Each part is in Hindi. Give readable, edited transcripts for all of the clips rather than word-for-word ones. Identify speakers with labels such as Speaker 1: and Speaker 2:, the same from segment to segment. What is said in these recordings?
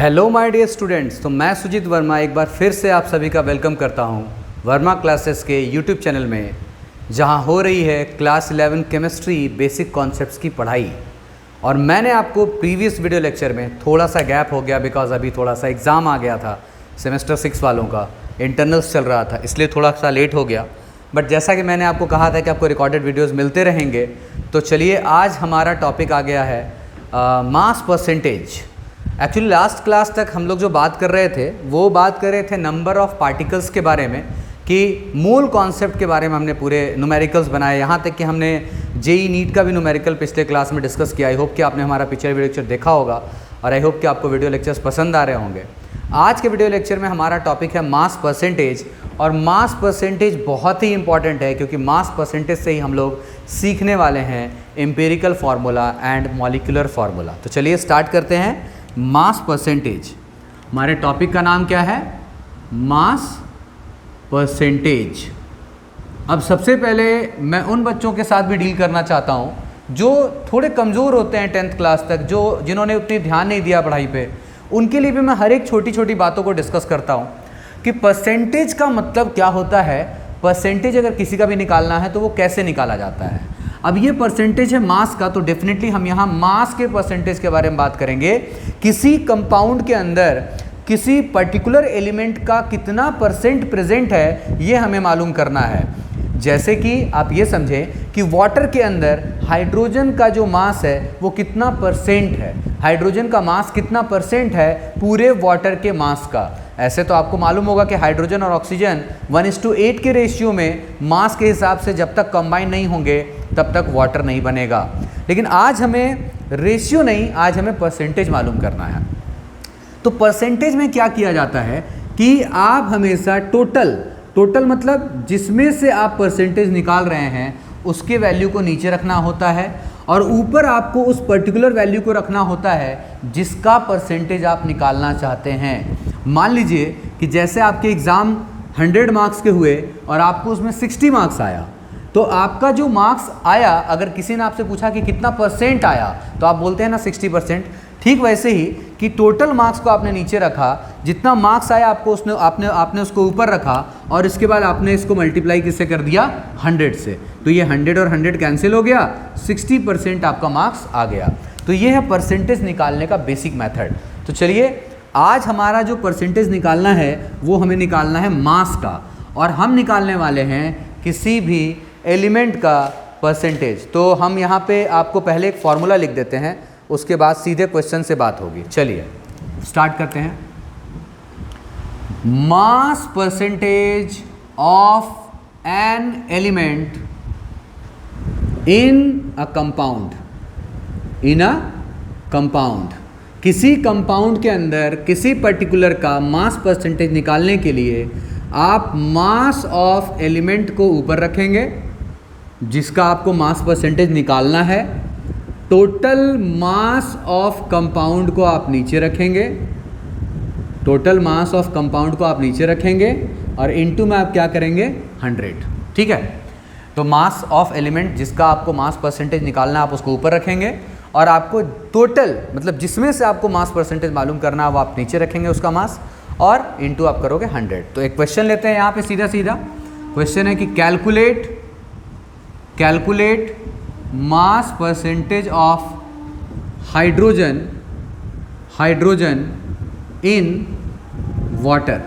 Speaker 1: Hello my dear students. तो मैं सुजीत वर्मा एक बार फिर से आप सभी का वेलकम करता हूं वर्मा क्लासेस के यूट्यूब चैनल में, जहां हो रही है क्लास 11 केमिस्ट्री बेसिक कॉन्सेप्ट्स की पढ़ाई। और मैंने आपको प्रीवियस वीडियो लेक्चर में थोड़ा सा गैप हो गया बिकॉज अभी थोड़ा सा एग्ज़ाम आ गया था, सेमेस्टर 6 वालों का इंटरनल्स चल रहा था, इसलिए थोड़ा सा लेट हो गया। बट जैसा कि मैंने आपको कहा था कि आपको रिकॉर्डेड वीडियोज़ मिलते रहेंगे, तो चलिए आज हमारा टॉपिक आ गया है mass percentage. Actually last class तक हम लोग जो बात कर रहे थे वो बात कर रहे थे नंबर ऑफ़ पार्टिकल्स के बारे में, कि मूल कॉन्सेप्ट के बारे में हमने पूरे न्यूमेरिकल्स बनाए। यहाँ तक कि हमने जेई नीट का भी न्यूमेरिकल पिछले क्लास में डिस्कस किया। आई होप कि आपने हमारा पिछले वीडियो लेक्चर देखा होगा और आई होप कि आपको वीडियो लेक्चर्स पसंद आ रहे होंगे। आज के वीडियो लेक्चर में हमारा टॉपिक है मास परसेंटेज। और मास परसेंटेज बहुत ही इंपॉर्टेंट है क्योंकि मास परसेंटेज से ही हम लोग सीखने वाले हैं empirical formula and molecular formula. तो चलिए स्टार्ट करते हैं। मास परसेंटेज, हमारे टॉपिक का नाम क्या है? Mass percentage. अब सबसे पहले मैं उन बच्चों के साथ भी डील करना चाहता हूं जो थोड़े कमज़ोर होते हैं 10th क्लास तक, जिन्होंने उतनी ध्यान नहीं दिया पढ़ाई पे। उनके लिए भी मैं हर एक छोटी छोटी बातों को डिस्कस करता हूं कि परसेंटेज का मतलब क्या होता है, परसेंटेज अगर किसी का भी निकालना है तो वो कैसे निकाला जाता है। अब ये परसेंटेज है मास का, तो डेफिनेटली हम यहाँ मास के परसेंटेज के बारे में बात करेंगे। किसी कंपाउंड के अंदर किसी पर्टिकुलर एलिमेंट का कितना परसेंट प्रेजेंट है ये हमें मालूम करना है। जैसे कि आप ये समझें कि वाटर के अंदर हाइड्रोजन का जो मास है वो कितना परसेंट है, हाइड्रोजन का मास कितना परसेंट है पूरे वाटर के मास का। ऐसे तो आपको मालूम होगा कि हाइड्रोजन और ऑक्सीजन 1:8 के रेशियो में मास के हिसाब से जब तक कंबाइन नहीं होंगे तब तक वाटर नहीं बनेगा। लेकिन आज हमें रेशियो नहीं, आज हमें परसेंटेज मालूम करना है। तो परसेंटेज में क्या किया जाता है कि आप हमेशा टोटल मतलब जिसमें से आप परसेंटेज निकाल रहे हैं उसके वैल्यू को नीचे रखना होता है और ऊपर आपको उस पर्टिकुलर वैल्यू को रखना होता है जिसका परसेंटेज आप निकालना चाहते हैं। मान लीजिए कि जैसे आपके एग्ज़ाम 100 मार्क्स के हुए और आपको उसमें 60 मार्क्स आया, तो आपका जो मार्क्स आया, अगर किसी ने आपसे पूछा कि कितना परसेंट आया तो आप बोलते हैं ना 60%। ठीक वैसे ही कि टोटल मार्क्स को आपने नीचे रखा, जितना मार्क्स आया आपको आपने उसको ऊपर रखा और इसके बाद आपने इसको मल्टीप्लाई किससे कर दिया? 100 से। तो ये 100 और 100 कैंसिल हो गया, 60% आपका मार्क्स आ गया। तो ये है परसेंटेज निकालने का बेसिक मेथड। तो चलिए आज हमारा जो परसेंटेज निकालना है वो हमें निकालना है मास का, और हम निकालने वाले हैं किसी भी एलिमेंट का परसेंटेज। तो हम यहाँ पे आपको पहले एक फॉर्मूला लिख देते हैं, उसके बाद सीधे क्वेश्चन से बात होगी। चलिए स्टार्ट करते हैं। Mass percentage of an element in a compound. किसी कंपाउंड के अंदर किसी पर्टिकुलर का मास परसेंटेज निकालने के लिए आप मास ऑफ एलिमेंट को ऊपर रखेंगे जिसका आपको मास परसेंटेज निकालना है, टोटल मास ऑफ कंपाउंड को आप नीचे रखेंगे, टोटल मास ऑफ कंपाउंड को आप नीचे रखेंगे और इनटू में आप क्या करेंगे? 100। ठीक है, तो मास ऑफ एलिमेंट जिसका आपको मास परसेंटेज निकालना है आप उसको ऊपर रखेंगे और आपको टोटल मतलब जिसमें से आपको मास परसेंटेज मालूम करना है वो आप नीचे रखेंगे उसका मास, और इनटू आप करोगे 100। तो एक क्वेश्चन लेते हैं यहाँ पे सीधा क्वेश्चन है कि calculate mass percentage of hydrogen in water.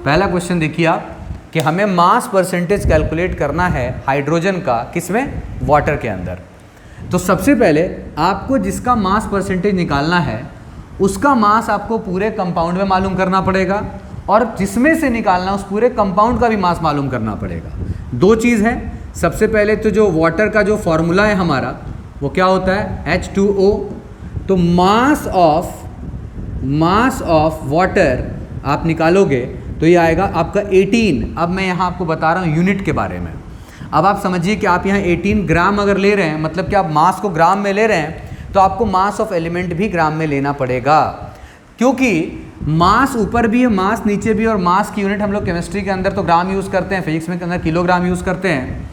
Speaker 1: पहला क्वेश्चन देखिए आप कि हमें मास परसेंटेज कैलकुलेट करना है हाइड्रोजन का, किसमें? वाटर के अंदर। तो सबसे पहले आपको जिसका मास परसेंटेज निकालना है उसका मास आपको पूरे कंपाउंड में मालूम करना पड़ेगा और जिसमें से निकालना उस पूरे कंपाउंड का भी मास मालूम करना पड़ेगा। दो चीज़ है। सबसे पहले तो जो वाटर का जो फॉर्मूला है हमारा वो क्या होता है? H2O। तो मास ऑफ वाटर आप निकालोगे तो ये आएगा आपका 18। अब मैं यहाँ आपको बता रहा हूँ यूनिट के बारे में। अब आप समझिए कि आप यहाँ 18 ग्राम अगर ले रहे हैं, मतलब कि आप मास को ग्राम में ले रहे हैं, तो आपको मास ऑफ एलिमेंट भी ग्राम में लेना पड़ेगा, क्योंकि मास ऊपर भी है, मास नीचे भी, और मास की यूनिट हम लोग केमिस्ट्री के अंदर तो ग्राम यूज़ करते हैं, फिजिक्स में के अंदर किलोग्राम यूज़ करते हैं।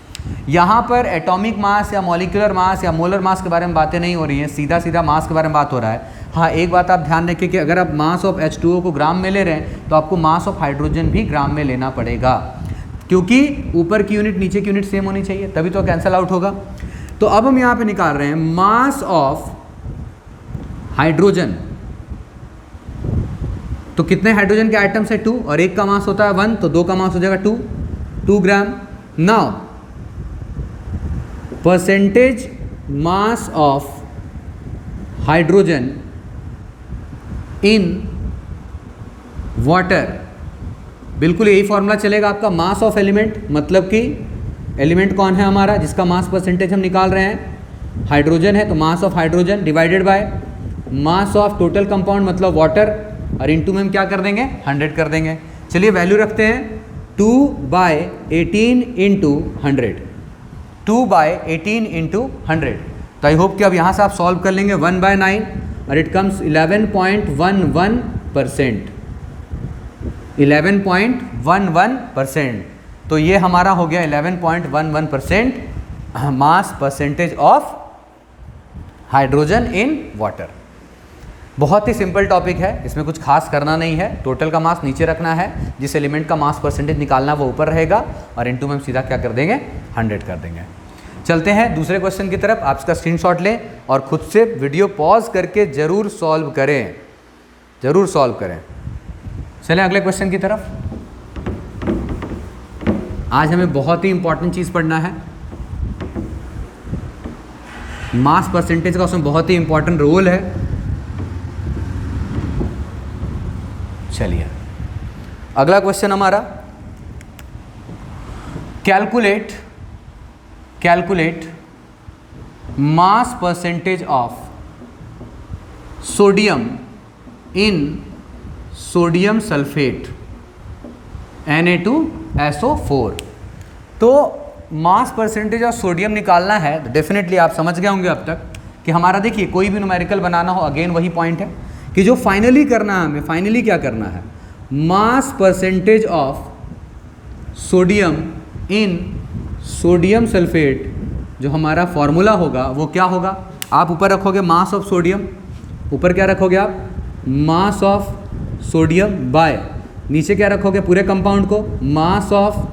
Speaker 1: यहाँ पर एटॉमिक मास या मॉलिक्यूलर मास या मोलर मास के बारे में बातें नहीं हो रही हैं, सीधा मास के बारे में बात हो रहा है। हाँ, एक बात आप ध्यान रखिए कि अगर आप मास ऑफ H2O को ग्राम में ले रहे हैं तो आपको मास ऑफ हाइड्रोजन भी ग्राम में लेना पड़ेगा, क्योंकि ऊपर की यूनिट नीचे की यूनिट सेम होनी चाहिए, तभी तो कैंसल आउट होगा। तो अब हम यहाँ पे निकाल रहे हैं मास ऑफ हाइड्रोजन। तो कितने हाइड्रोजन के आइटम्स है 2 और एक का मास होता है 1, तो 2 का मास हो जाएगा 2 gram. Now percentage mass of hydrogen in water, बिल्कुल यही फॉर्मूला चलेगा आपका। मास ऑफ एलिमेंट मतलब कि एलिमेंट कौन है हमारा जिसका मास परसेंटेज हम निकाल रहे हैं, हाइड्रोजन है, तो मास of hydrogen divided by mass of total compound मतलब वाटर, और इनटू में हम क्या कर देंगे 100 कर देंगे। चलिए वैल्यू रखते हैं 2/18 इंटू 100, 2/18 इंटू 100। तो आई होप कि अब यहाँ से आप सॉल्व कर लेंगे 1/9 और इट कम्स 11.11%, 11.11%। तो ये हमारा हो गया 11.11% mass percentage of hydrogen in water. बहुत ही सिंपल टॉपिक है, इसमें कुछ खास करना नहीं है। टोटल का मास नीचे रखना है, जिस एलिमेंट का मास परसेंटेज निकालना वो ऊपर रहेगा, और इनटू में हम सीधा क्या कर देंगे 100 कर देंगे। चलते हैं दूसरे क्वेश्चन की तरफ। आप इसका स्क्रीनशॉट लें और खुद से वीडियो पॉज करके ज़रूर सॉल्व करें, ज़रूर सॉल्व करें। चलें अगले क्वेश्चन की तरफ। आज हमें बहुत ही इंपॉर्टेंट चीज़ पढ़ना है, मास परसेंटेज का उसमें बहुत ही इंपॉर्टेंट रोल है। चलिए अगला क्वेश्चन हमारा, calculate mass percentage of sodium in sodium sulphate Na2SO4। तो मास परसेंटेज ऑफ सोडियम निकालना है, तो डेफिनेटली आप समझ गए होंगे अब तक कि हमारा, देखिए कोई भी न्यूमेरिकल बनाना हो, अगेन वही पॉइंट है कि जो फाइनली करना है हमें, फाइनली क्या करना है, mass percentage of sodium in sodium sulphate, जो हमारा फॉर्मूला होगा वो क्या होगा। आप ऊपर रखोगे मास ऑफ सोडियम, ऊपर क्या रखोगे आप, मास ऑफ सोडियम बाय, नीचे क्या रखोगे पूरे कंपाउंड को, मास ऑफ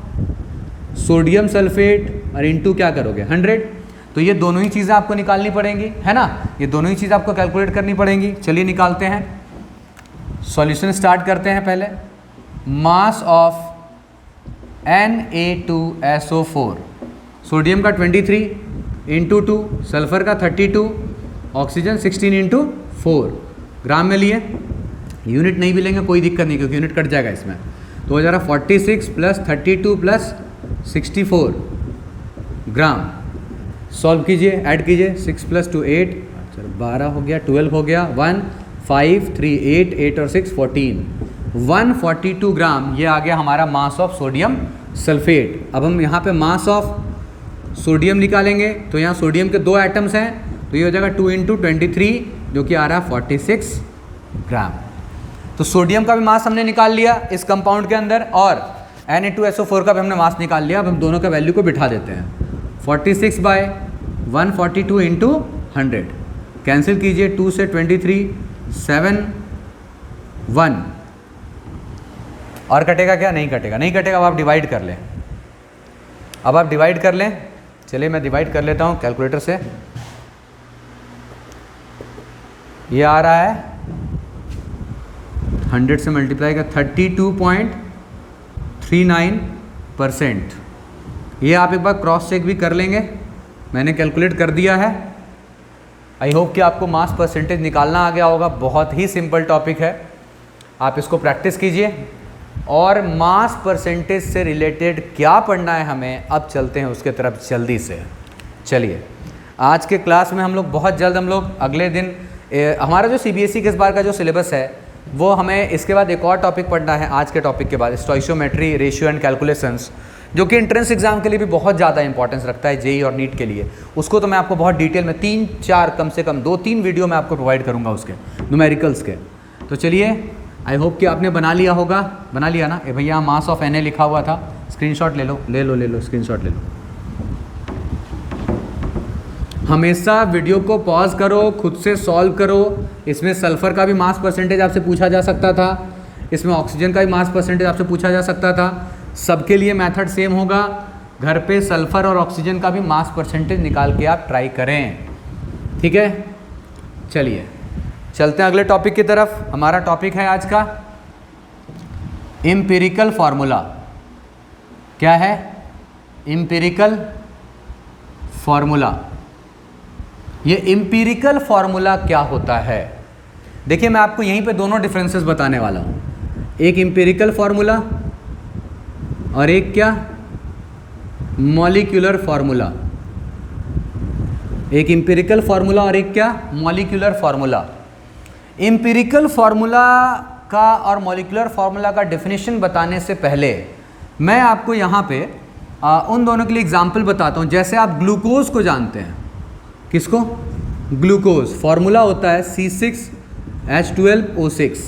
Speaker 1: सोडियम सल्फेट, और इनटू क्या करोगे 100। तो ये दोनों ही चीज़ें आपको निकालनी पड़ेंगी, है ना, ये दोनों ही चीज़ आपको कैलकुलेट करनी पड़ेंगी। चलिए निकालते हैं, सॉल्यूशन स्टार्ट करते हैं। पहले मास ऑफ Na2SO4, सोडियम का 23 इंटू 2, सल्फर का 32, ऑक्सीजन 16 इंटू 4 ग्राम में लिए। यूनिट नहीं भी लेंगे कोई दिक्कत नहीं, क्योंकि यूनिट कट जाएगा इसमें। तो हो जा रहा 46 + 32 + 64 ग्राम। सॉल्व कीजिए, ऐड कीजिए, 6 + 2 8, 12 हो गया, 12 हो गया, 1 5 3 8 8 और 6 14, 142 ग्राम। ये आ गया हमारा मास ऑफ सोडियम सल्फेट। अब हम यहाँ पे मास ऑफ सोडियम निकालेंगे, तो यहाँ सोडियम के 2 एटम्स हैं, तो ये हो जाएगा 2 × 23, जो कि आ रहा है 46 ग्राम। तो सोडियम का भी मास हमने निकाल लिया इस कंपाउंड के अंदर, और Na2SO4 का भी हमने मास निकाल लिया। अब हम दोनों का वैल्यू को बिठा देते हैं, 46/142 इंटू 100, कैंसिल कीजिए, 2 से 23 7 1, और कटेगा क्या, नहीं कटेगा, नहीं कटेगा। अब आप डिवाइड कर लें, अब आप डिवाइड कर लें। चलिए मैं डिवाइड कर लेता हूँ कैलकुलेटर से। ये आ रहा है 100 से मल्टीप्लाई का 32.39%। ये आप एक बार क्रॉस चेक भी कर लेंगे, मैंने कैलकुलेट कर दिया है। आई होप कि आपको मास परसेंटेज निकालना आ गया होगा। बहुत ही सिंपल टॉपिक है, आप इसको प्रैक्टिस कीजिए। और मास परसेंटेज से रिलेटेड क्या पढ़ना है हमें, अब चलते हैं उसके तरफ जल्दी से। चलिए आज के क्लास में हम लोग बहुत जल्द, हम लोग अगले दिन हमारा जो CBSE के इस बार का जो सिलेबस है वो हमें, इसके बाद एक और टॉपिक पढ़ना है आज के टॉपिक के बाद, स्टोइशियोमेट्री, रेशियो एंड कैलकुलेशंस, जो कि एंट्रेंस एग्जाम के लिए भी बहुत ज़्यादा इंपॉर्टेंस रखता है, JEE और नीट के लिए। उसको तो मैं आपको बहुत डिटेल में 3-4 कम से कम 2-3 वीडियो में आपको प्रोवाइड करूँगा उसके न्यूमेरिकल्स के। तो चलिए आई होप कि आपने बना लिया होगा, बना लिया ना। भैया मास ऑफ Na लिखा हुआ था, स्क्रीनशॉट ले लो, ले लो स्क्रीनशॉट ले लो। हमेशा वीडियो को पॉज करो, खुद से सॉल्व करो। इसमें सल्फ़र का भी मास परसेंटेज आपसे पूछा जा सकता था, इसमें ऑक्सीजन का भी मास परसेंटेज आपसे पूछा जा सकता था। सबके लिए मेथड सेम होगा। घर पे सल्फ़र और ऑक्सीजन का भी मास परसेंटेज निकाल के आप ट्राई करें, ठीक है। चलिए चलते हैं अगले टॉपिक की तरफ। हमारा टॉपिक है आज का एम्पिरिकल फार्मूला। क्या है? Empirical formula. ये एम्पिरिकल फार्मूला क्या होता है? देखिए मैं आपको यहीं पे दोनों डिफरेंसेस बताने वाला हूँ, एक एम्पिरिकल फार्मूला और एक क्या, मॉलिक्यूलर फार्मूला। एक एम्पिरिकल फार्मूला और एक क्या, मॉलिक्यूलर फार्मूला। एम्पिरिकल फार्मूला का और मॉलिक्यूलर फार्मूला का डेफिनेशन बताने से पहले मैं आपको यहाँ पे उन दोनों के लिए एग्जाम्पल बताता हूँ। जैसे आप ग्लूकोज को जानते हैं, किसको? ग्लूकोज। फार्मूला होता है C6H12O6।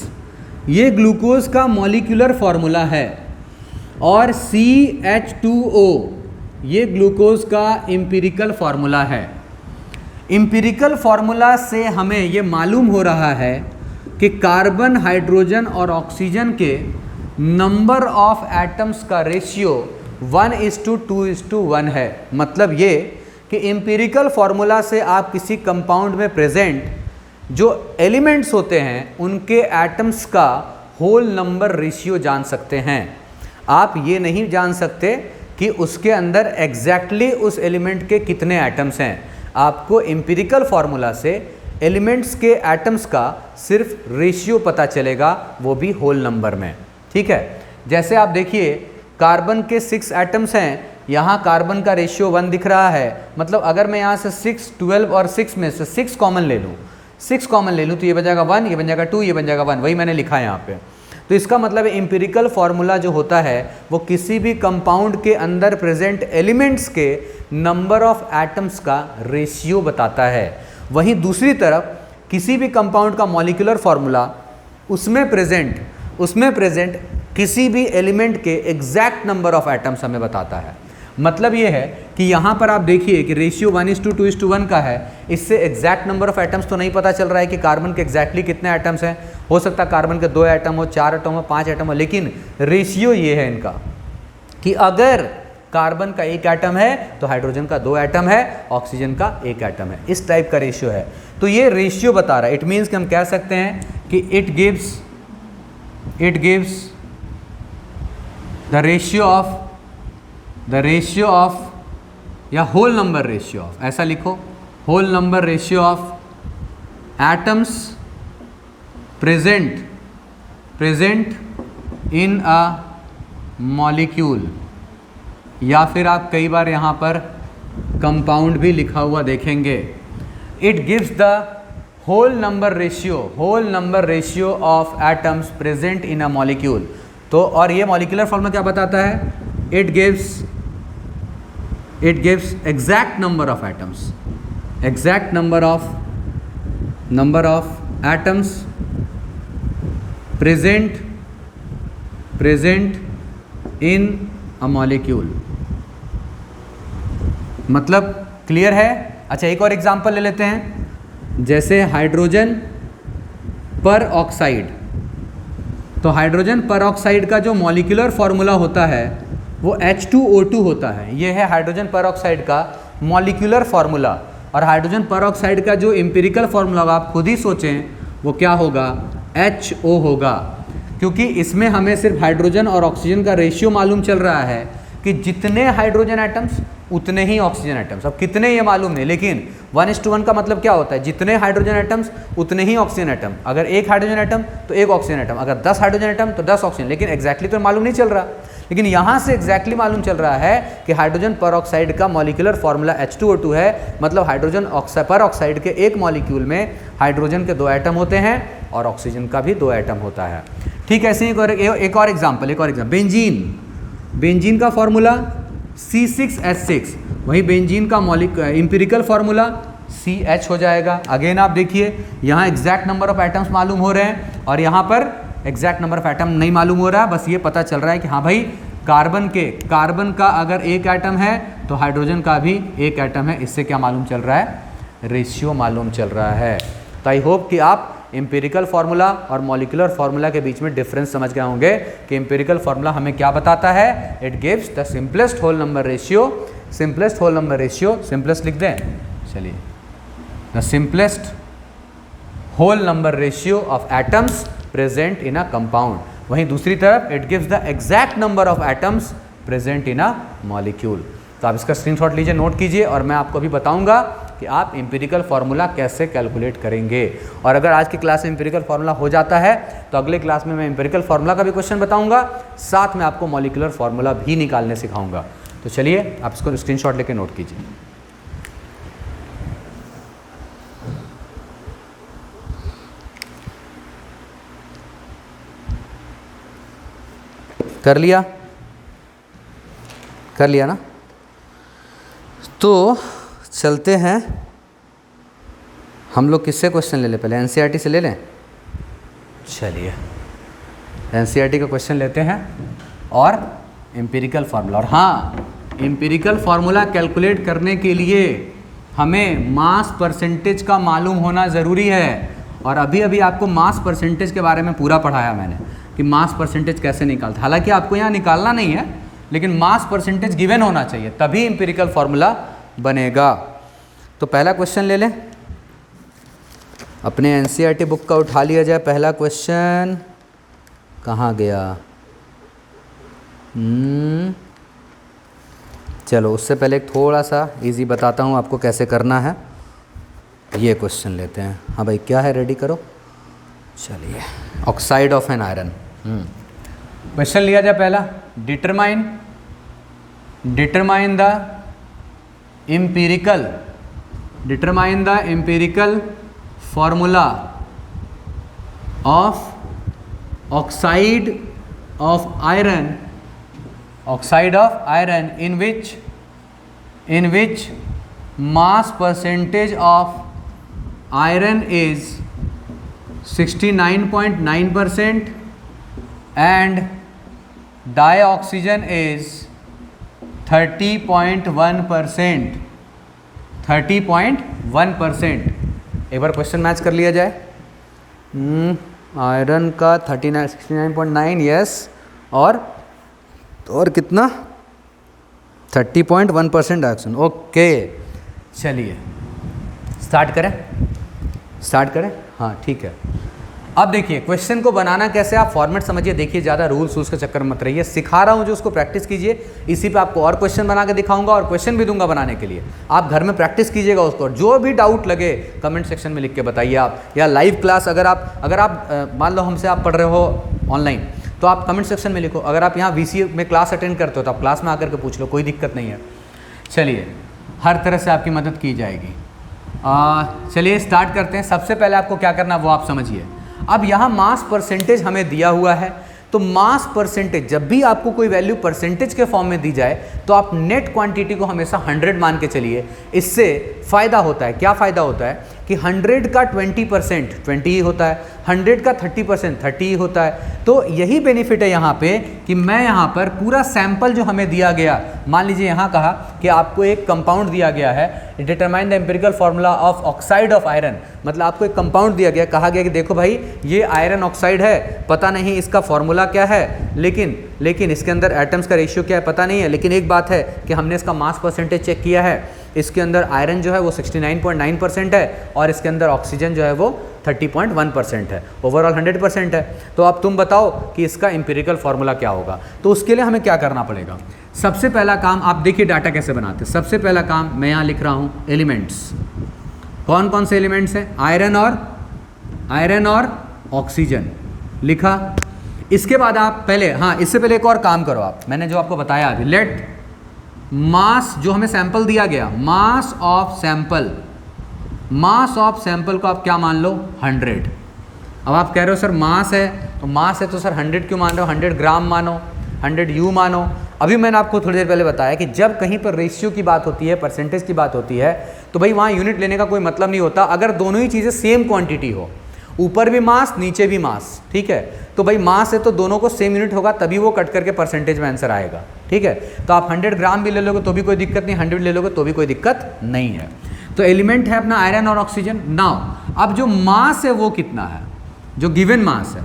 Speaker 1: ये ग्लूकोज का मॉलिक्यूलर फार्मूला है। और CH2O ये ग्लूकोज का एम्पिरिकल फार्मूला है। एम्पिरिकल फार्मूला से हमें ये मालूम हो रहा है कि कार्बन, हाइड्रोजन और ऑक्सीजन के नंबर ऑफ एटम्स का रेशियो 1:2:1 है। मतलब ये कि एम्पिरिकल फार्मूला से आप किसी कंपाउंड में प्रेजेंट जो एलिमेंट्स होते हैं उनके एटम्स का होल नंबर रेशियो जान सकते हैं। आप ये नहीं जान सकते कि उसके अंदर एग्जैक्टली उस एलिमेंट के कितने एटम्स हैं। आपको एम्पिरिकल फार्मूला से एलिमेंट्स के एटम्स का सिर्फ रेशियो पता चलेगा, वो भी होल नंबर में, ठीक है। जैसे आप देखिए कार्बन के 6 एटम्स हैं, यहाँ कार्बन का रेशियो 1 दिख रहा है। मतलब अगर मैं यहाँ से 6, 12 और 6 में से 6 कॉमन ले लूँ, 6 कॉमन ले लूँ तो ये बन जाएगा 1, ये बन जाएगा 2, ये बन जाएगा 1। वही मैंने लिखा है यहाँ पे। तो इसका मतलब एम्पिरिकल फार्मूला जो होता है वो किसी भी कंपाउंड के अंदर प्रेजेंट एलिमेंट्स के नंबर ऑफ एटम्स का रेशियो बताता है। वहीं दूसरी तरफ किसी भी कंपाउंड का मॉलिक्यूलर फार्मूला उसमें प्रेजेंट किसी भी एलिमेंट के एग्जैक्ट नंबर ऑफ एटम्स हमें बताता है। मतलब ये है कि यहाँ पर आप देखिए कि रेशियो 1:2:1 का है। इससे एग्जैक्ट नंबर ऑफ एटम्स तो नहीं पता चल रहा है कि कार्बन के एग्जैक्टली कितने एटम्स हैं। हो सकता है कार्बन के 2 एटम हो, 4 एटम हो, 5 एटम हो, लेकिन रेशियो ये है इनका कि अगर कार्बन का 1 एटम है तो हाइड्रोजन का 2 एटम है, ऑक्सीजन का 1 एटम है। इस टाइप का रेशियो है। तो ये रेशियो बता रहा है। इट मीन्स कि हम कह सकते हैं कि it gives the ratio of या होल नंबर रेशियो ऑफ, ऐसा लिखो, whole number ratio of atoms present in a molecule. या फिर आप कई बार यहाँ पर कंपाउंड भी लिखा हुआ देखेंगे। It gives the whole number ratio of atoms present in a molecule. तो और ये मॉलिक्यूलर फॉर्मूला क्या बताता है? It gives exact number of atoms present in a molecule. मतलब क्लियर है? अच्छा एक और एग्जांपल ले लेते हैं। जैसे हाइड्रोजन पर ऑक्साइड। तो हाइड्रोजन पर ऑक्साइड का जो मॉलिक्यूलर फार्मूला होता है वो H2O2 होता है। ये है हाइड्रोजन पर ऑक्साइड का मॉलिक्यूलर फार्मूला। और हाइड्रोजन पर ऑक्साइड का जो एम्पिरिकल फार्मूला होगा, आप खुद ही सोचें वो क्या होगा? HO होगा। क्योंकि इसमें हमें सिर्फ हाइड्रोजन और ऑक्सीजन का रेशियो मालूम चल रहा है कि जितने हाइड्रोजन एटम्स उतने ही ऑक्सीजन एटम्स। अब कितने ये मालूम नहीं, लेकिन 1:1 का मतलब क्या होता है? जितने हाइड्रोजन एटम्स उतने ही ऑक्सीजन एटम। अगर 1 हाइड्रोजन एटम तो 1 ऑक्सीजन एटम, अगर 10 हाइड्रोजन एटम तो 10 ऑक्सीजन। लेकिन एग्जैक्टली तो मालूम नहीं चल रहा। लेकिन यहाँ से एग्जैक्टली मालूम चल रहा है कि हाइड्रोजन पर ऑक्साइड का मॉलिक्यूलर फार्मूला H2O2 है। मतलब हाइड्रोजन पर ऑक्साइड के एक मॉलिक्यूल में हाइड्रोजन के 2 एटम होते हैं और ऑक्सीजन का भी 2 एटम होता है। ठीक है, ऐसे ही एक और एग्जाम्पल। बेंजीन का फार्मूला C6H6। वही बेंजीन का एम्पिरिकल फार्मूला CH हो जाएगा। अगेन आप देखिए यहाँ एग्जैक्ट नंबर ऑफ एटम्स मालूम हो रहे हैं और यहाँ पर एग्जैक्ट नंबर ऑफ एटम नहीं मालूम हो रहा है। बस ये पता चल रहा है कि हाँ भाई कार्बन का अगर 1 एटम है तो हाइड्रोजन का भी 1 एटम है। इससे क्या मालूम चल रहा है? रेशियो मालूम चल रहा है। तो आई होप कि आप एम्पिरिकल फार्मूला और मॉलिक्यूलर फार्मूला के बीच में डिफरेंस समझ गए होंगे कि एम्पिरिकल फार्मूला हमें क्या बताता है, it gives the simplest whole number ratio, simplest whole number ratio, simplest लिख दें, चलिए, the simplest whole number ratio of atoms present in a compound. वहीं दूसरी तरफ it gives the exact number of atoms present in a molecule. तो आप इसका स्क्रीनशॉट लीजिए, नोट कीजिए, और मैं आपको अभी बताऊंगा कि आप एम्पिरिकल फार्मूला कैसे कैलकुलेट करेंगे। और अगर आज की क्लास में एम्पिरिकल फार्मूला हो जाता है तो अगले क्लास में मैं एम्पिरिकल फार्मूला का भी क्वेश्चन बताऊंगा, साथ में आपको मॉलिक्यूलर फार्मूला भी निकालने सिखाऊंगा। तो चलिए आप इसको स्क्रीनशॉट लेके नोट कीजिए। कर लिया ना? तो चलते हैं हम लोग, किससे क्वेश्चन ले लें, पहले एनसीईआरटी से ले लें। चलिए एनसीईआरटी का क्वेश्चन लेते हैं और एम्पिरिकल फार्मूला। और हाँ, एम्पिरिकल फार्मूला कैलकुलेट करने के लिए हमें मास परसेंटेज का मालूम होना ज़रूरी है। और अभी अभी आपको मास परसेंटेज के बारे में पूरा पढ़ाया मैंने कि मास परसेंटेज कैसे निकालता। हालांकि आपको यहाँ निकालना नहीं है, लेकिन मास परसेंटेज गिवन होना चाहिए, तभी एम्पिरिकल फार्मूला बनेगा। तो पहला क्वेश्चन ले लें, अपने एनसीईआरटी बुक का उठा लिया जाए। पहला क्वेश्चन कहाँ गया? चलो उससे पहले एक थोड़ा सा इजी बताता हूँ आपको कैसे करना है। ये क्वेश्चन लेते हैं। हाँ भाई, क्या है, रेडी करो। चलिए, oxide of an iron. Question लिया जाए पहला, determine the empirical formula of oxide of iron in which mass percentage of iron is 69.9% and dioxygen is 30.1%। 30.1%। एक बार क्वेश्चन मैच कर लिया जाए। आयरन का 69.9, यस, और कितना, 30.1% डाइऑक्सीजन। ओके, चलिए स्टार्ट करें। हाँ ठीक है। अब देखिए क्वेश्चन को बनाना कैसे, आप फॉर्मेट समझिए, देखिए ज़्यादा रूल्स के चक्कर में मत रहिए, सिखा रहा हूँ जो उसको प्रैक्टिस कीजिए। इसी पे आपको और क्वेश्चन बना के दिखाऊंगा और क्वेश्चन भी दूंगा बनाने के लिए, आप घर में प्रैक्टिस कीजिएगा उसको। जो भी डाउट लगे कमेंट सेक्शन में लिख के बताइए आप, या लाइव क्लास अगर आप मान लो हमसे आप पढ़ रहे हो ऑनलाइन, तो आप कमेंट सेक्शन में लिखो। अगर आप यहाँ VC में क्लास अटेंड करते हो तो आप क्लास में आकर के पूछ लो, कोई दिक्कत नहीं है। चलिए, हर तरह से आपकी मदद की जाएगी। चलिए स्टार्ट करते हैं। सबसे पहले आपको क्या करना वो आप समझिए। अब यहाँ मास परसेंटेज हमें दिया हुआ है, तो मास परसेंटेज जब भी आपको कोई वैल्यू परसेंटेज के फॉर्म में दी जाए तो आप नेट क्वांटिटी को हमेशा 100 मान के चलिए। इससे फ़ायदा होता है, क्या फ़ायदा होता है कि 100 का 20% 20 ही होता है, 100 का 30% 30 ही होता है। तो यही बेनिफिट है यहाँ पे कि मैं यहाँ पर पूरा सैंपल जो हमें दिया गया, मान लीजिए यहाँ कहा कि आपको एक कंपाउंड दिया गया है, determine the empirical formula of oxide of iron, मतलब आपको एक कंपाउंड दिया गया, कहा गया कि देखो भाई ये आयरन ऑक्साइड है, पता नहीं इसका फॉर्मूला क्या है, लेकिन इसके अंदर एटम्स का रेशियो क्या है पता नहीं है, लेकिन एक बात है कि हमने इसका मास परसेंटेज चेक किया है, इसके अंदर आयरन जो है वो 69.9% है और इसके अंदर ऑक्सीजन जो है वो 30.1% है, ओवरऑल 100% है। तो अब तुम बताओ कि इसका एम्पिरिकल फार्मूला क्या होगा। तो उसके लिए हमें क्या करना पड़ेगा। सबसे पहला काम, आप देखिए डाटा कैसे बनाते हैं। सबसे पहला काम मैं यहाँ लिख रहा हूँ एलिमेंट्स, कौन कौन से एलिमेंट्स हैं, आयरन और ऑक्सीजन लिखा। इसके बाद आप पहले, हाँ इससे पहले एक और काम करो आप, मैंने जो आपको बताया अभी, लेट मास, जो हमें सैंपल दिया गया, मास ऑफ सैंपल को आप क्या मान लो 100। अब आप कह रहे हो सर मास है तो सर 100 क्यों मान रहे हो, 100 ग्राम मानो, 100 यू मानो। अभी मैंने आपको थोड़ी देर पहले बताया कि जब कहीं पर रेशियो की बात होती है, परसेंटेज की बात होती है, तो भाई वहाँ यूनिट लेने का कोई मतलब नहीं होता अगर दोनों ही चीज़ें सेम क्वांटिटी हो, ऊपर भी मास नीचे भी मास, ठीक है। तो भाई मास है तो दोनों को सेम यूनिट होगा, तभी वो कट करके परसेंटेज में आंसर आएगा, ठीक है। तो आप 100 ग्राम भी ले लोगे तो भी कोई दिक्कत नहीं, 100 ले लोगे तो भी कोई दिक्कत नहीं है। तो एलिमेंट है अपना आयरन और ऑक्सीजन। नाउ अब जो मास है वो कितना है, जो गिवन मास है,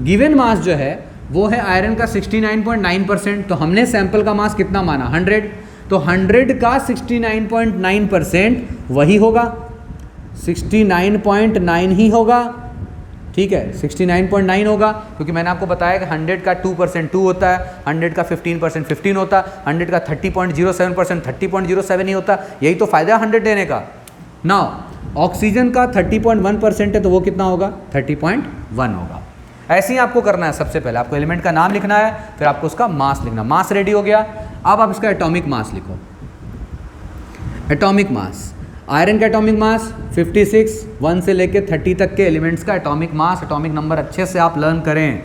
Speaker 1: गिवन मास जो है वो है आयरन का 69.9%। तो हमने सैंपल का मास कितना माना 100, तो 100 का 69.9% वही होगा, 69.9 ही होगा, ठीक है 69.9 होगा, क्योंकि मैंने आपको बताया कि 100 का 2% 2 होता है, 100 का 15% 15 होता है, 100 का 30.07% 30.07 ही होता है। यही तो फायदा है 100 देने का। नाउ ऑक्सीजन का 30.1% है, तो वो कितना होगा 30.1 होगा। ऐसे ही आपको करना है। सबसे पहले आपको एलिमेंट का नाम लिखना है, फिर आपको उसका मास लिखना। मास रेडी हो गया, अब आप इसका एटॉमिक मास लिखो। एटॉमिक मास, आयरन का एटॉमिक मास 56, 1 से लेके 30 तक के एलिमेंट्स का एटॉमिक मास, एटॉमिक नंबर अच्छे से आप लर्न करें।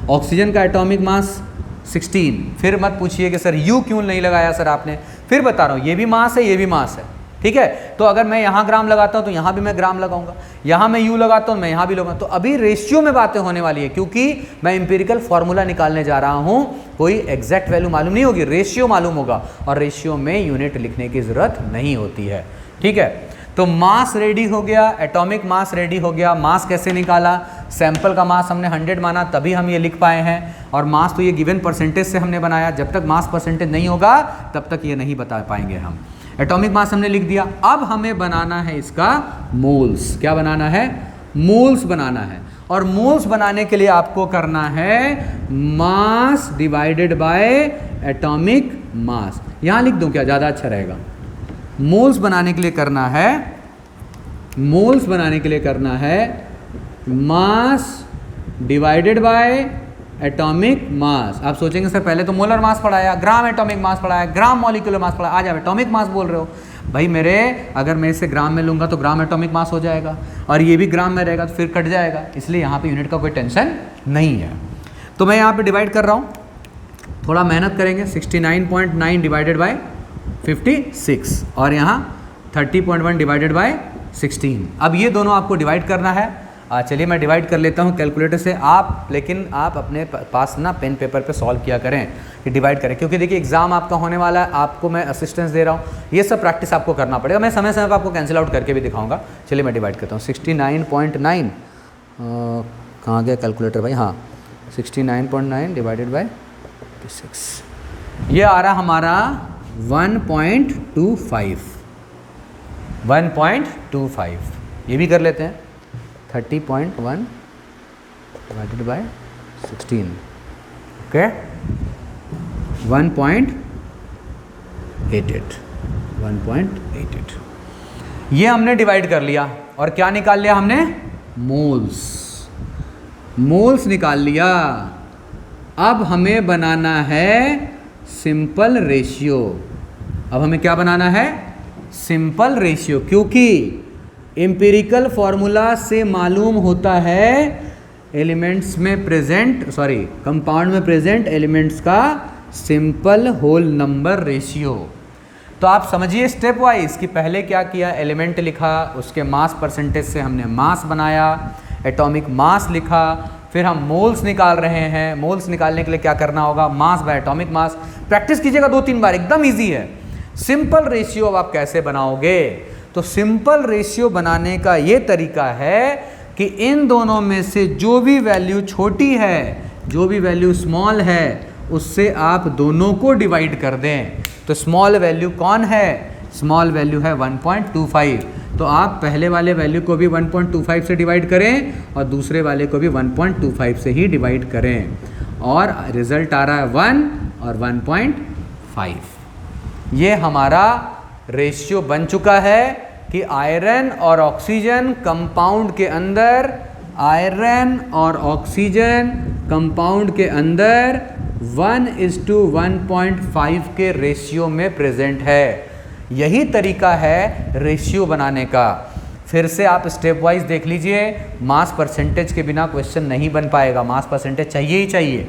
Speaker 1: ऑक्सीजन का एटॉमिक मास 16। फिर मत पूछिए कि सर यू क्यों नहीं लगाया सर आपने, फिर बता रहा हूँ ये भी मास है, ये भी मास है, ठीक है। तो अगर मैं यहाँ ग्राम लगाता हूँ तो यहाँ भी मैं ग्राम लगाऊंगा, यहाँ मैं यू लगाता हूँ मैं यहाँ भी लगाऊंगा। तो अभी रेशियो में बातें होने वाली है, क्योंकि मैं इंपेरिकल फॉर्मूला निकालने जा रहा हूँ, कोई एग्जैक्ट वैल्यू मालूम नहीं होगी, रेशियो मालूम होगा, और रेशियो में यूनिट लिखने की जरूरत नहीं होती है, ठीक है। तो मास रेडी हो गया, एटॉमिक मास रेडी हो गया। मास कैसे निकाला, सैंपल का मास हमने 100 माना तभी हम ये लिख पाए हैं, और मास तो ये गिवन परसेंटेज से हमने बनाया। जब तक मास परसेंटेज नहीं होगा तब तक ये नहीं बता पाएंगे हम। एटॉमिक मास हमने लिख दिया, अब हमें बनाना है इसका मोल्स। क्या बनाना है, मोल्स बनाना है। और मोल्स बनाने के लिए आपको करना है mass divided by atomic mass. यहाँ लिख दूं क्या, ज़्यादा अच्छा रहेगा। मोल्स बनाने के लिए करना है, मोल्स बनाने के लिए करना है mass divided by atomic mass. आप सोचेंगे सर पहले तो मोलर मास पढ़ाया, ग्राम एटॉमिक मास पढ़ाया, ग्राम मॉलिक्यूलर मास पढ़ाया, आज आप एटॉमिक मास बोल रहे हो। भाई मेरे, अगर मैं इसे ग्राम में लूँगा तो ग्राम एटॉमिक मास हो जाएगा, और ये भी ग्राम में रहेगा तो फिर कट जाएगा, इसलिए यहाँ पे यूनिट का कोई टेंशन नहीं है। तो मैं यहाँ पे डिवाइड कर रहा हूँ, थोड़ा मेहनत करेंगे। 69.9 डिवाइडेड बाय 56 और यहाँ 30.1 डिवाइडेड बाय 16। अब ये दोनों आपको डिवाइड करना है। चलिए मैं डिवाइड कर लेता हूँ कैलकुलेटर से, आप लेकिन आप अपने पास ना पेन पेपर पे सॉल्व किया करें कि डिवाइड करें, क्योंकि देखिए एग्जाम आपका होने वाला है, आपको मैं असिस्टेंस दे रहा हूँ, ये सब प्रैक्टिस आपको करना पड़ेगा। मैं समय समय पर आपको कैंसिल आउट करके भी दिखाऊंगा। चलिए मैं डिवाइड करता हूँ। 69.9 कहाँ गया कैलकुलेटर भाई, हाँ 69.9 डिवाइडेड बाई 56, ये आ रहा हमारा 1.25। ये भी कर लेते हैं 30.1 डिवाइडेड बाय 16, ओके 1.88। ये हमने डिवाइड कर लिया, और क्या निकाल लिया हमने, मोल्स निकाल लिया। अब हमें बनाना है सिंपल रेशियो। अब हमें क्या बनाना है, सिंपल रेशियो, क्योंकि एम्पिरिकल फॉर्मूला से मालूम होता है एलिमेंट्स में प्रेजेंट, कंपाउंड में प्रेजेंट एलिमेंट्स का सिंपल होल नंबर रेशियो। तो आप समझिए स्टेप वाइज कि पहले क्या किया, एलिमेंट लिखा, उसके मास परसेंटेज से हमने मास बनाया, एटॉमिक मास लिखा, फिर हम मोल्स निकाल रहे हैं। मोल्स निकालने के लिए क्या करना होगा, mass by atomic mass. Practice कीजिएगा 2-3 बार, एकदम ईजी है। सिंपल रेशियो अब आप कैसे बनाओगे, तो सिंपल रेशियो बनाने का ये तरीका है कि इन दोनों में से जो भी वैल्यू छोटी है, जो भी वैल्यू स्मॉल है, उससे आप दोनों को डिवाइड कर दें। तो स्मॉल वैल्यू कौन है, स्मॉल वैल्यू है 1.25। तो आप पहले वाले वैल्यू को भी 1.25 से डिवाइड करें और दूसरे वाले को भी 1.25 से ही डिवाइड करें, और रिजल्ट आ रहा है 1 और 1.5। ये हमारा रेशियो बन चुका है कि आयरन और ऑक्सीजन कंपाउंड के अंदर, आयरन और ऑक्सीजन कंपाउंड के अंदर 1:1.5 के रेशियो में प्रेजेंट है। यही तरीका है रेशियो बनाने का। फिर से आप स्टेप वाइज देख लीजिए, मास परसेंटेज के बिना क्वेश्चन नहीं बन पाएगा, मास परसेंटेज चाहिए ही चाहिए।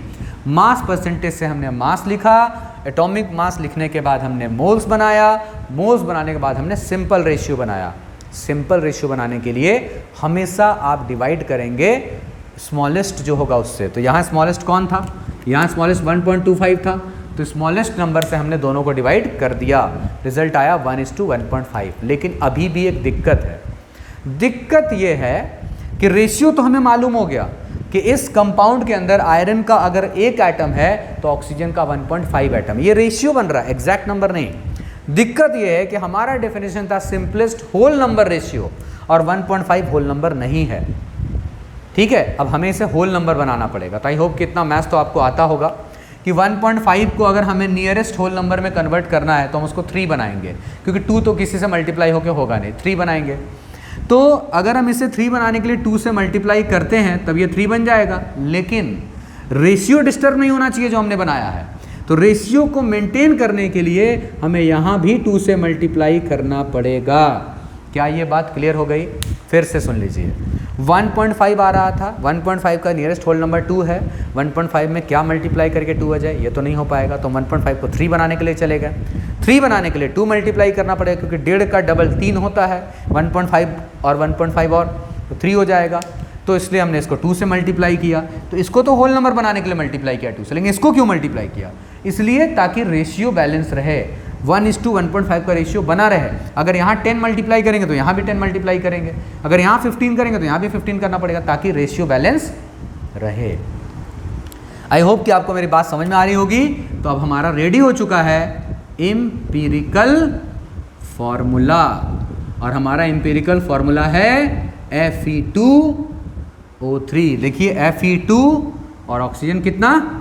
Speaker 1: मास परसेंटेज से हमने मास लिखा, एटॉमिक मास लिखने के बाद हमने मोल्स बनाया, मोल्स बनाने के बाद हमने सिंपल रेशियो बनाया। सिंपल रेशियो बनाने के लिए हमेशा आप डिवाइड करेंगे स्मॉलेस्ट जो होगा उससे। तो यहाँ स्मॉलेस्ट कौन था, यहाँ स्मॉलेस्ट 1.25 था, तो स्मॉलेस्ट नंबर से हमने दोनों को डिवाइड कर दिया, रिजल्ट आया 1:1.5। लेकिन अभी भी एक दिक्कत है। दिक्कत ये है कि रेशियो तो हमें मालूम हो गया कि इस कंपाउंड के अंदर आयरन का अगर 1 एटम है तो ऑक्सीजन का 1.5 एटम, ये रेशियो बन रहा है, एग्जैक्ट नंबर नहीं। दिक्कत ये है कि हमारा डेफिनेशन था सिंपलेस्ट होल नंबर रेशियो और 1.5 होल नंबर नहीं है। ठीक है, अब हमें इसे होल नंबर बनाना पड़ेगा। तो आई होप कि इतना मैथ्स तो आपको आता होगा कि 1.5 को अगर हमें नियरेस्ट होल नंबर में कन्वर्ट करना है तो हम उसको 3 बनाएंगे, क्योंकि 2 तो किसी से मल्टीप्लाई होकर होगा नहीं, 3 बनाएंगे। तो अगर हम इसे 3 बनाने के लिए 2 से मल्टीप्लाई करते हैं तब ये 3 बन जाएगा, लेकिन रेशियो डिस्टर्ब नहीं होना चाहिए जो हमने बनाया है। तो रेशियो को मेंटेन करने के लिए हमें यहाँ भी 2 से मल्टीप्लाई करना पड़ेगा। क्या ये बात क्लियर हो गई? फिर से सुन लीजिए, 1.5 आ रहा था, 1.5 का नियरेस्ट होल नंबर 2 है, 1.5 में क्या मल्टीप्लाई करके 2 आ जाए, ये तो नहीं हो पाएगा। तो 1.5 को 3 बनाने के लिए चले गए, 3 बनाने के लिए 2 मल्टीप्लाई करना पड़ेगा, क्योंकि 1.5 का डबल 3 होता है, 1.5 और 1.5 और तो 3 हो जाएगा। तो इसलिए हमने इसको 2 से मल्टीप्लाई किया। तो इसको तो होल नंबर बनाने के लिए मल्टीप्लाई किया 2 से, लेकिन इसको क्यों मल्टीप्लाई किया? इसलिए ताकि रेशियो बैलेंस रहे, 1:1.5 का रेशियो बना रहे। अगर यहाँ 10 मल्टीप्लाई करेंगे तो यहाँ भी 10 मल्टीप्लाई करेंगे, अगर यहाँ 15 करेंगे तो यहाँ भी 15 करना पड़ेगा, ताकि रेशियो बैलेंस रहे। आई होप कि आपको मेरी बात समझ में आ रही होगी। तो अब हमारा रेडी हो चुका है एम्पिरिकल फॉर्मूला, और हमारा एम्पिरिकल फॉर्मूला है Fe2O3। देखिए Fe2 और ऑक्सीजन कितना,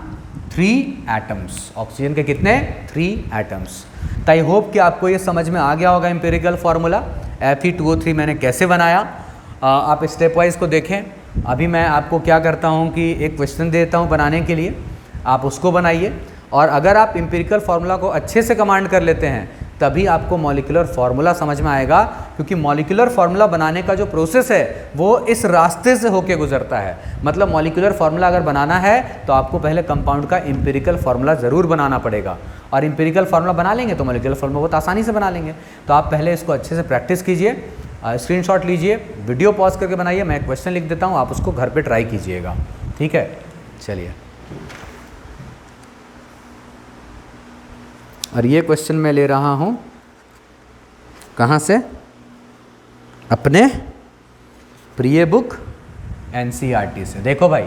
Speaker 1: 3 एटम्स। ऑक्सीजन के कितने, 3 एटम्स। तो आई होप कि आपको ये समझ में आ गया होगा एम्पिरिकल फार्मूला। Fe2O3 मैंने कैसे बनाया, आप स्टेप वाइज को देखें। अभी मैं आपको क्या करता हूँ कि एक क्वेश्चन देता हूँ बनाने के लिए, आप उसको बनाइए, और अगर आप एम्पिरिकल फार्मूला को अच्छे से कमांड कर लेते हैं तभी आपको मॉलिक्यूलर फार्मूला समझ में आएगा, क्योंकि मॉलिक्यूलर फार्मूला बनाने का जो प्रोसेस है वो इस रास्ते से होके गुजरता है। मतलब मॉलिक्यूलर फार्मूला अगर बनाना है तो आपको पहले कंपाउंड का एम्पिरिकल फार्मूला ज़रूर बनाना पड़ेगा, और एम्पिरिकल फार्मूला बना लेंगे तो मॉलिक्यूलर फार्मूला बहुत आसानी से बना लेंगे। तो आप पहले इसको अच्छे से प्रैक्टिस कीजिए, स्क्रीनशॉट लीजिए, वीडियो पॉज करके बनाइए, मैं क्वेश्चन लिख देता हूँ, आप उसको घर पर ट्राई कीजिएगा। ठीक है, चलिए। और ये क्वेश्चन मैं ले रहा हूँ कहाँ से, अपने प्रिय बुक NCERT से। देखो भाई,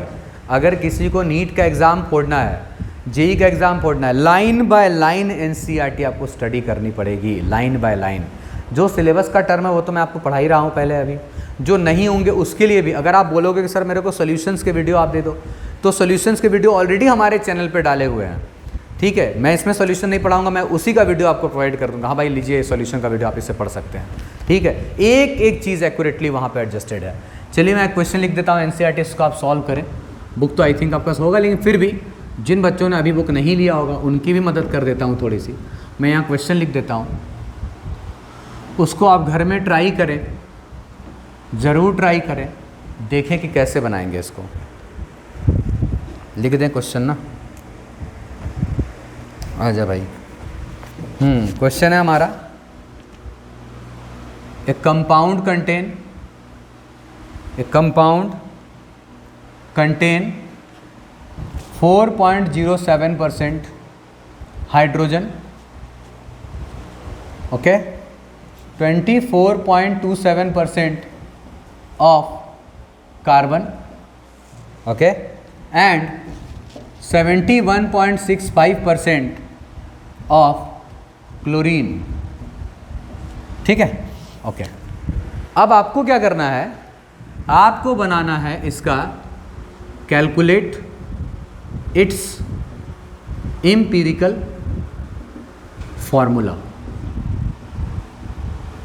Speaker 1: अगर किसी को नीट का एग्ज़ाम फोड़ना है, जेई का एग्ज़ाम फोड़ना है, लाइन बाय लाइन NCERT आपको स्टडी करनी पड़ेगी, लाइन बाय लाइन। जो सिलेबस का टर्म है वो तो मैं आपको पढ़ा ही रहा हूँ पहले। अभी जो नहीं होंगे उसके लिए भी, अगर आप बोलोगे कि सर मेरे को सॉल्यूशंस के वीडियो आप दे दो, तो सॉल्यूशंस के वीडियो ऑलरेडी हमारे चैनल पे डाले हुए हैं। ठीक है, मैं इसमें सॉल्यूशन नहीं पढ़ाऊंगा, मैं उसी का वीडियो आपको प्रोवाइड कर दूंगा। हाँ भाई लीजिए सॉल्यूशन का वीडियो, आप इससे पढ़ सकते हैं। ठीक है, एक एक चीज़ एक्यूरेटली वहाँ पे एडजस्टेड है। चलिए मैं क्वेश्चन लिख देता हूँ NCERT, इसको आप सॉल्व करें। बुक तो आई थिंक आपके पास होगा, लेकिन फिर भी जिन बच्चों ने अभी बुक नहीं लिया होगा उनकी भी मदद कर देता हूँ थोड़ी सी। मैं यहाँ क्वेश्चन लिख देता हूँ, उसको आप घर में ट्राई करें, ज़रूर ट्राई करें, देखें कि कैसे बनाएंगे इसको। लिख दें क्वेश्चन ना, आजा भाई। क्वेश्चन है हमारा, ए compound contain 4.07% hydrogen, okay, 24.27% of carbon, okay, and 71.65% of chlorine. ठीक है, ओके। अब आपको क्या करना है, आपको बनाना है इसका calculate its empirical formula.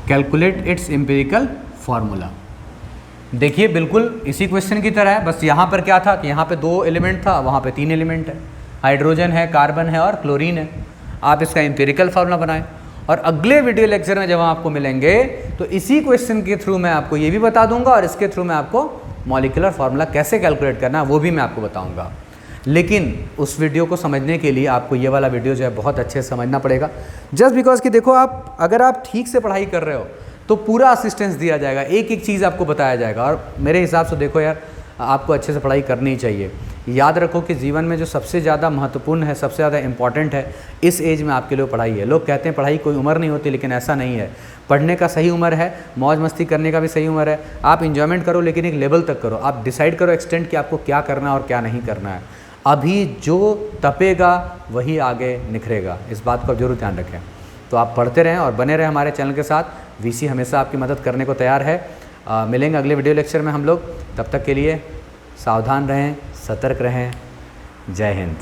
Speaker 1: Calculate its empirical formula. देखिए बिल्कुल इसी क्वेश्चन की तरह है, बस यहाँ पर क्या था कि यहाँ पे 2 एलिमेंट था, वहाँ पे 3 एलिमेंट है, हाइड्रोजन है, कार्बन है और क्लोरीन है। आप इसका एम्पिरिकल फार्मूला बनाएं, और अगले वीडियो लेक्चर में जब हम आपको मिलेंगे तो इसी क्वेश्चन के थ्रू मैं आपको ये भी बता दूंगा, और इसके थ्रू मैं आपको मॉलिक्यूलर फार्मूला कैसे कैलकुलेट करना है वो भी मैं आपको बताऊँगा। लेकिन उस वीडियो को समझने के लिए आपको ये वाला वीडियो जो है बहुत अच्छे से समझना पड़ेगा। जस्ट बिकॉज कि देखो, आप अगर आप ठीक से पढ़ाई कर रहे हो तो पूरा असिस्टेंस दिया जाएगा, एक एक चीज़ आपको बताया जाएगा। और मेरे हिसाब से देखो यार, आपको अच्छे से पढ़ाई करनी चाहिए। याद रखो कि जीवन में जो सबसे ज़्यादा महत्वपूर्ण है, सबसे ज़्यादा इम्पॉर्टेंट है, इस एज में आपके लिए पढ़ाई है। लोग कहते हैं पढ़ाई कोई उम्र नहीं होती, लेकिन ऐसा नहीं है। पढ़ने का सही उम्र है, मौज मस्ती करने का भी सही उम्र है। आप इन्जॉयमेंट करो, लेकिन एक लेवल तक करो। आप डिसाइड करो एक्सटेंट कि आपको क्या करना है और क्या नहीं करना है। अभी जो तपेगा वही आगे निखरेगा, इस बात को जरूर ध्यान रखें। तो आप पढ़ते रहें और बने रहें हमारे चैनल के साथ। वीसी हमेशा आपकी मदद करने को तैयार है। मिलेंगे अगले वीडियो लेक्चर में हम लोग। तब तक के लिए सावधान रहें, सतर्क रहें। जय हिंद।